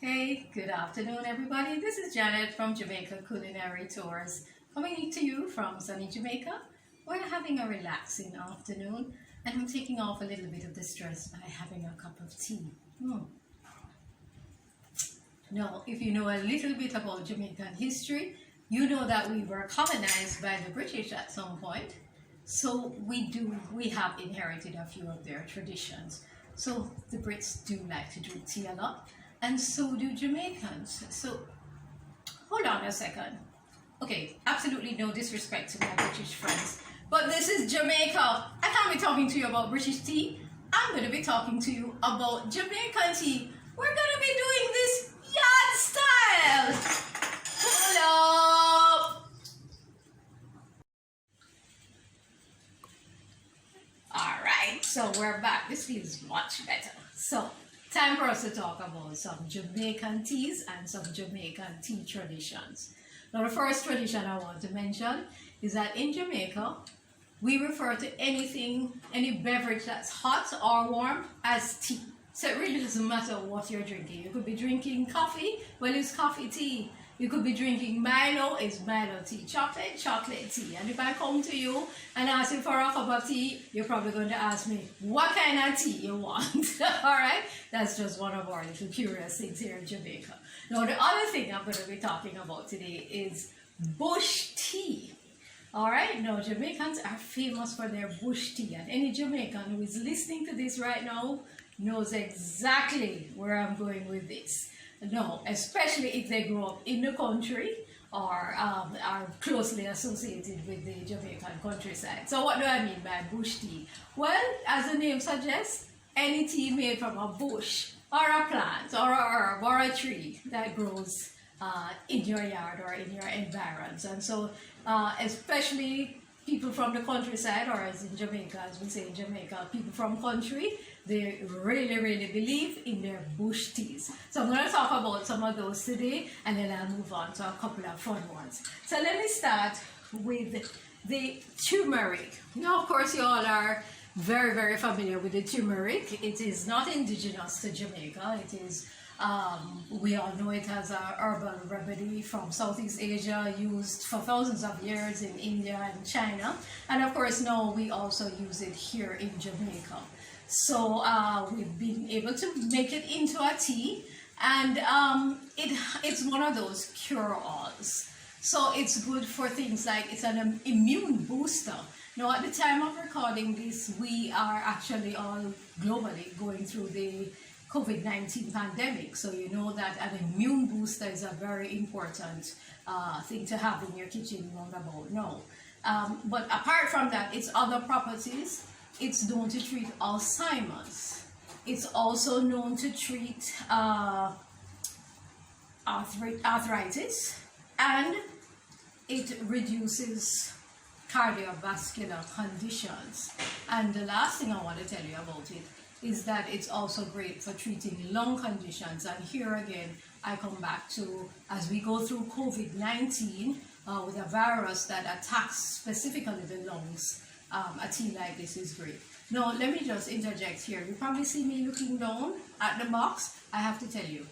Hey, good afternoon, everybody. This is Janet from Jamaica Culinary Tours, coming to you from sunny Jamaica. We're having a relaxing afternoon, and I'm taking off a little bit of the stress by having a cup of tea. Now, if you know a little bit about Jamaican history, you know that we were colonized by the British at some point. So we have inherited a few of their traditions. So the Brits do like to drink tea a lot, and so do Jamaicans. So hold on a second. Okay, absolutely no disrespect to my British friends, but this is Jamaica. I can't be talking to you about British tea. I'm going to be talking to you about Jamaican tea. We're going to be doing this yard style. Hello. All right, so we're back. This feels much better. So, time for us to talk about some Jamaican teas and some Jamaican tea traditions. Now, the first tradition I want to mention is that in Jamaica, we refer to anything, any beverage that's hot or warm as tea. So it really doesn't matter what you're drinking. You could be drinking coffee, well, it's coffee tea. You could be drinking Milo, it's Milo tea. Chocolate, chocolate tea. And if I come to you and ask you for a cup of tea, you're probably going to ask me what kind of tea you want. All right? That's just one of our little curious things here in Jamaica. Now, the other thing I'm going to be talking about today is bush tea. All right, now Jamaicans are famous for their bush tea, and any Jamaican who is listening to this right now knows exactly where I'm going with this. No, especially if they grow up in the country or are closely associated with the Jamaican countryside. So what do I mean by bush tea? Well, as the name suggests, any tea made from a bush or a plant or a herb or a tree that grows in your yard or in your environs. And so especially people from the countryside, or as in Jamaica, as we say in Jamaica, people from country, they really believe in their bush teas. So I'm going to talk about some of those today, and then I'll move on to a couple of fun ones. So let me start with the turmeric. Now, of course, you all are very familiar with the turmeric. It is not indigenous to Jamaica. It is we all know it as a herbal remedy from Southeast Asia, used for thousands of years in India and China, and of course now we also use it here in Jamaica. So we've been able to make it into a tea, and it's one of those cure-alls. So it's good for things like, it's an immune booster. Now, at the time of recording this, we are actually all globally going through the COVID-19 pandemic. So you know that an immune booster is a very important thing to have in your kitchen roundabout now. But apart from that, its other properties, it's known to treat Alzheimer's. It's also known to treat arthritis, and it reduces cardiovascular conditions. And the last thing I want to tell you about it is that it's also great for treating lung conditions. And here again, I come back to, as we go through COVID-19 with a virus that attacks specifically the lungs, a tea like this is great. Now, let me just interject here. You probably see me looking down at the box. I have to tell you,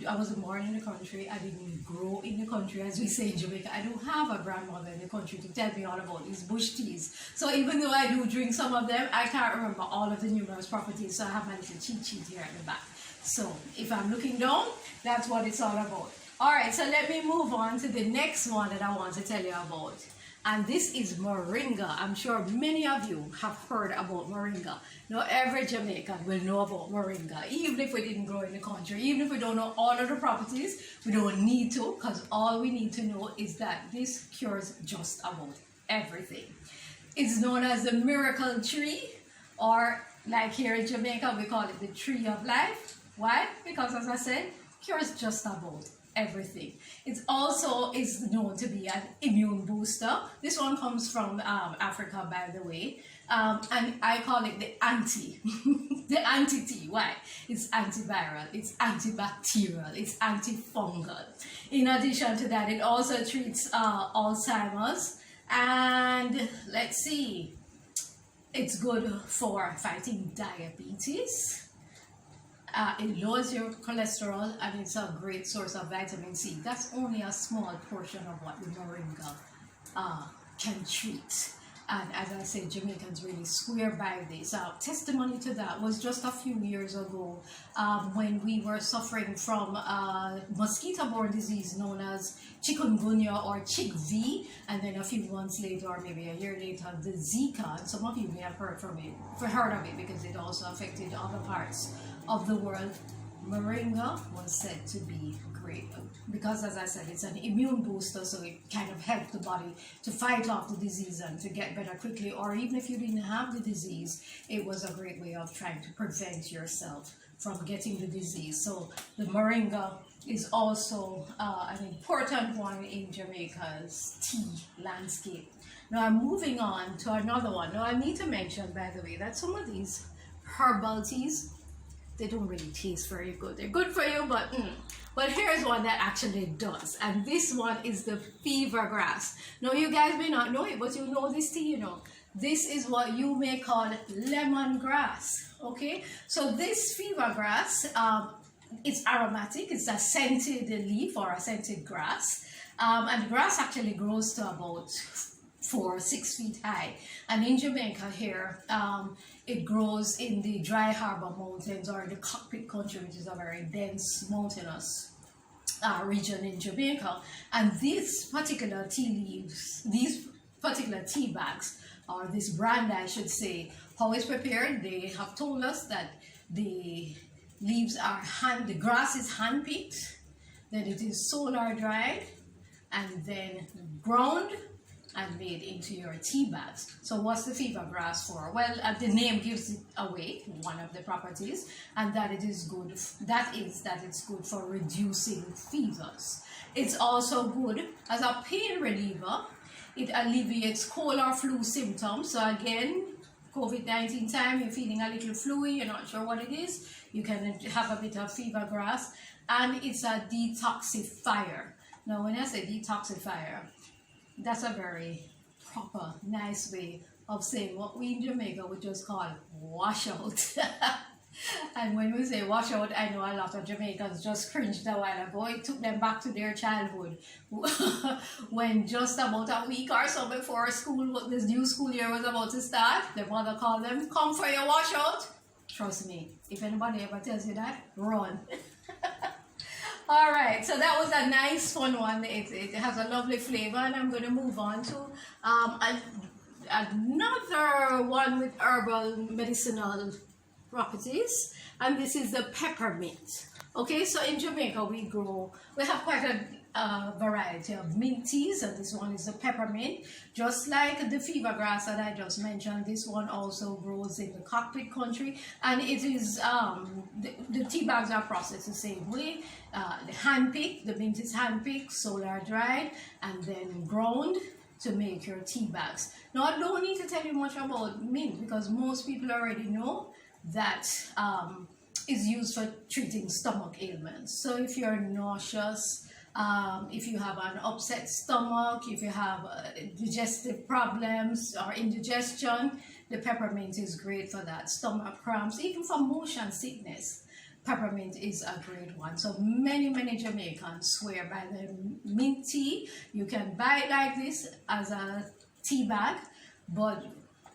I wasn't born in the country. I didn't grow in the country, as we say in Jamaica. I don't have a grandmother in the country to tell me all about these bush teas. So even though I do drink some of them, I can't remember all of the numerous properties. So I have my little cheat sheet here at the back. So if I'm looking down, that's what it's all about. All right, so let me move on to the next one that I want to tell you about. And this is moringa. I'm sure many of you have heard about moringa. Now, every Jamaican will know about moringa, even if we didn't grow in the country, even if we don't know all of the properties. We don't need to, because all we need to know is that this cures just about everything. It's known as the miracle tree, or like here in Jamaica, we call it the tree of life. Why? Because, as I said, cures just about everything. It also is known to be an immune booster. This one comes from Africa, by the way, and I call it the anti, the anti-tea. Why? It's antiviral, it's antibacterial, it's antifungal. In addition to that, it also treats Alzheimer's, and let's see, it's good for fighting diabetes, It lowers your cholesterol, and it's a great source of vitamin C. That's only a small portion of what the moringa can treat. And as I said, Jamaicans really swear by this. Testimony to that was just a few years ago when we were suffering from mosquito-borne disease known as chikungunya or chick-V, and then a few months later, or maybe a year later, the Zika. And some of you may have heard of it because it also affected other parts of the world. Moringa was said to be great because, as I said, it's an immune booster, so it kind of helped the body to fight off the disease and to get better quickly. Or even if you didn't have the disease, it was a great way of trying to prevent yourself from getting the disease. So the moringa is also an important one in Jamaica's tea landscape. Now I'm moving on to another one. Now I need to mention, by the way, that some of these herbal teas, they don't really taste very good. They're good for you, but here's one that actually does. And this one is the fever grass. Now, you guys may not know it, but you know this tea, you know. This is what you may call lemongrass, okay? So this fever grass, it's aromatic. It's a scented leaf or a scented grass. And the grass actually grows to about 4 or 6 feet high, and in Jamaica here it grows in the dry harbor mountains or the cockpit country, which is a very dense mountainous region in Jamaica. And these particular tea leaves, these particular tea bags, or this brand I should say, how it's prepared, they have told us that the leaves are the grass is hand picked, then it is solar dried, and then ground and made into your tea bags. So what's the fever grass for? Well, the name gives it away, one of the properties, and that it is good. That it's good for reducing fevers. It's also good as a pain reliever. It alleviates cold or flu symptoms. So again, COVID-19 time, you're feeling a little fluey, you're not sure what it is, you can have a bit of fever grass, and it's a detoxifier. Now, when I say detoxifier, that's a very proper, nice way of saying what we in Jamaica would just call wash out. And when we say wash out, I know a lot of Jamaicans just cringed a while ago. It took them back to their childhood when just about a week or so before this new school year was about to start, their mother called them, "Come for your wash out." Trust me, if anybody ever tells you that, run. All right, so that was a nice fun one. It has a lovely flavor, and I'm going to move on to another one with herbal medicinal properties, and this is the peppermint. Okay, so in Jamaica we have quite a variety of mint teas, and this one is the peppermint. Just like the fever grass that I just mentioned, this one also grows in the cockpit country, and it is the tea bags are processed the same way. The mint is hand-picked, solar dried, and then ground to make your tea bags. Now, I don't need to tell you much about mint because most people already know that is used for treating stomach ailments. So if you're nauseous, if you have an upset stomach, if you have digestive problems or indigestion, the peppermint is great for that. Stomach cramps, even for motion sickness, peppermint is a great one. So many Jamaicans swear by the mint tea. You can buy it like this as a tea bag, but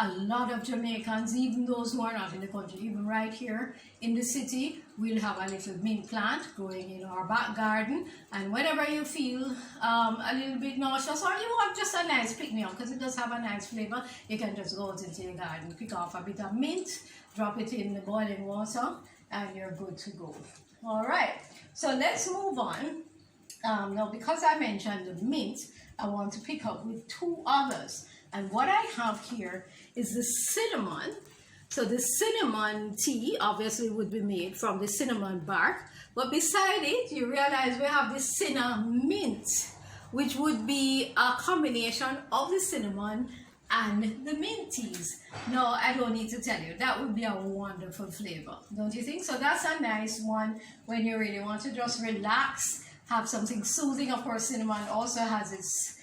a lot of Jamaicans, even those who are not in the country, even right here in the city, we'll have a little mint plant growing in our back garden. And whenever you feel a little bit nauseous, or you want just a nice pick-me-up, because it does have a nice flavor, you can just go out into your garden, pick off a bit of mint, drop it in the boiling water, and you're good to go. All right, so let's move on. Now, because I mentioned the mint, I want to pick up with 2 others. And what I have here is the cinnamon. So the cinnamon tea obviously would be made from the cinnamon bark. But beside it, you realize we have the cinnamint, which would be a combination of the cinnamon and the mint teas. No, I don't need to tell you, that would be a wonderful flavor, don't you think? So that's a nice one when you really want to just relax, have something soothing. Of course, cinnamon also has its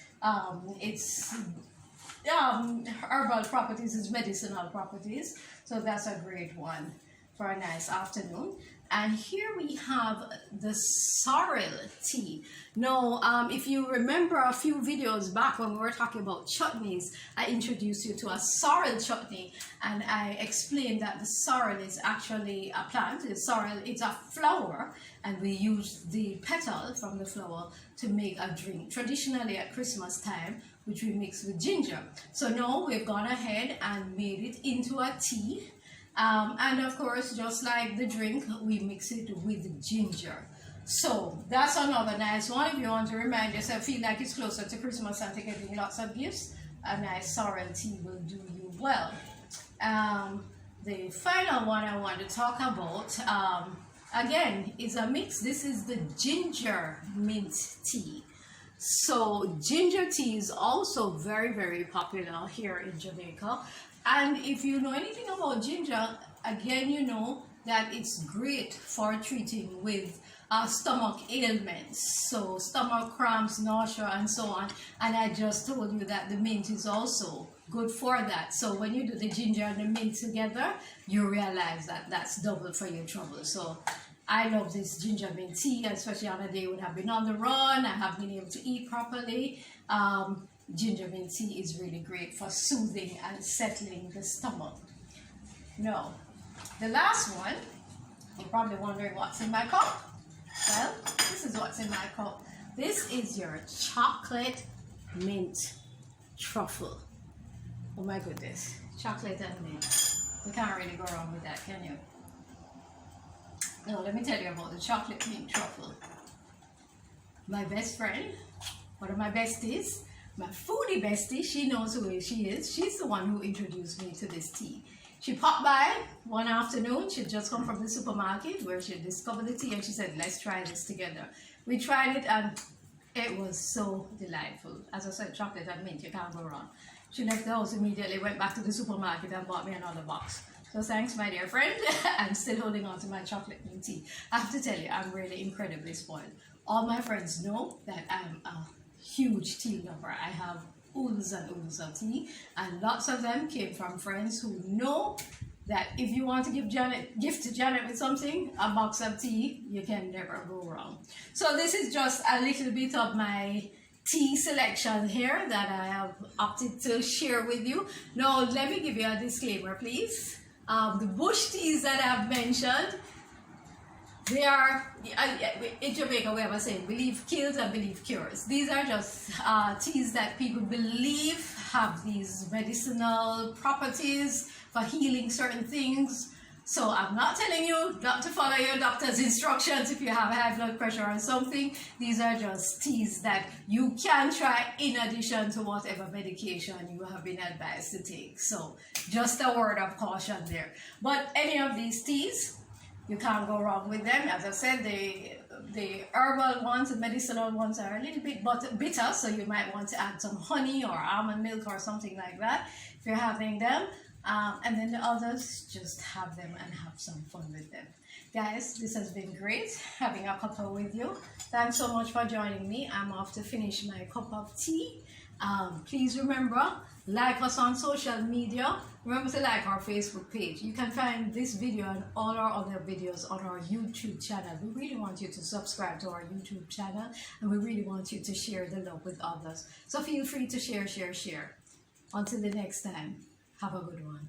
herbal properties, its medicinal properties. So that's a great one for a nice afternoon. And here we have the sorrel tea. Now, if you remember a few videos back when we were talking about chutneys, I introduced you to a sorrel chutney, and I explained that the sorrel is actually a plant. The sorrel is a flower, and we use the petal from the flower to make a drink, traditionally at Christmas time, which we mix with ginger. So now we've gone ahead and made it into a tea. And of course, just like the drink, we mix it with ginger. So that's another nice one. If you want to remind yourself, feel like it's closer to Christmas and to getting lots of gifts, a nice sorrel tea will do you well. The final one I want to talk about, again, is a mix. This is the ginger mint tea. So ginger tea is also very, very popular here in Jamaica. And if you know anything about ginger, again, you know that it's great for treating with stomach ailments, so stomach cramps, nausea, and so on. And I just told you that the mint is also good for that. So when you do the ginger and the mint together, you realize that that's double for your trouble. So I love this ginger mint tea, especially on a day when I've been on the run, I haven't been able to eat properly. Ginger mint tea is really great for soothing and settling the stomach. Now, the last one, you're probably wondering what's in my cup. Well, this is what's in my cup. This is your chocolate mint truffle. Oh my goodness, chocolate and mint. You can't really go wrong with that, can you? Now, let me tell you about the chocolate mint truffle. My best friend, one of my besties, my foodie bestie, she knows who she is. She's the one who introduced me to this tea. She popped by one afternoon. She'd just come from the supermarket where she discovered the tea, and she said, let's try this together. We tried it and it was so delightful. As I said, chocolate and mint, you can't go wrong. She left the house immediately, went back to the supermarket and bought me another box. So thanks, my dear friend. I'm still holding on to my chocolate mint tea. I have to tell you, I'm really incredibly spoiled. All my friends know that I'm a huge tea lover. I have oodles and oodles of tea, and lots of them came from friends who know that if you want to gift to Janet with something, a box of tea, you can never go wrong. So this is just a little bit of my tea selection here that I have opted to share with you. Now, let me give you a disclaimer, please. The bush teas that I've mentioned, they are, in Jamaica we have a saying, belief kills and belief cures. These are just teas that people believe have these medicinal properties for healing certain things. So I'm not telling you not to follow your doctor's instructions if you have high blood pressure or something. These are just teas that you can try in addition to whatever medication you have been advised to take. So just a word of caution there. But any of these teas, you can't go wrong with them. As I said, the herbal ones, the medicinal ones are a little bit bitter, so you might want to add some honey or almond milk or something like that if you're having them. And then the others, just have them and have some fun with them. Guys, this has been great having a cuppa with you. Thanks so much for joining me. I'm off to finish my cup of tea. Please remember, like us on social media. Remember to like our Facebook page. You can find this video and all our other videos on our YouTube channel. We really want you to subscribe to our YouTube channel, and we really want you to share the love with others. So feel free to share. Until the next time, have a good one.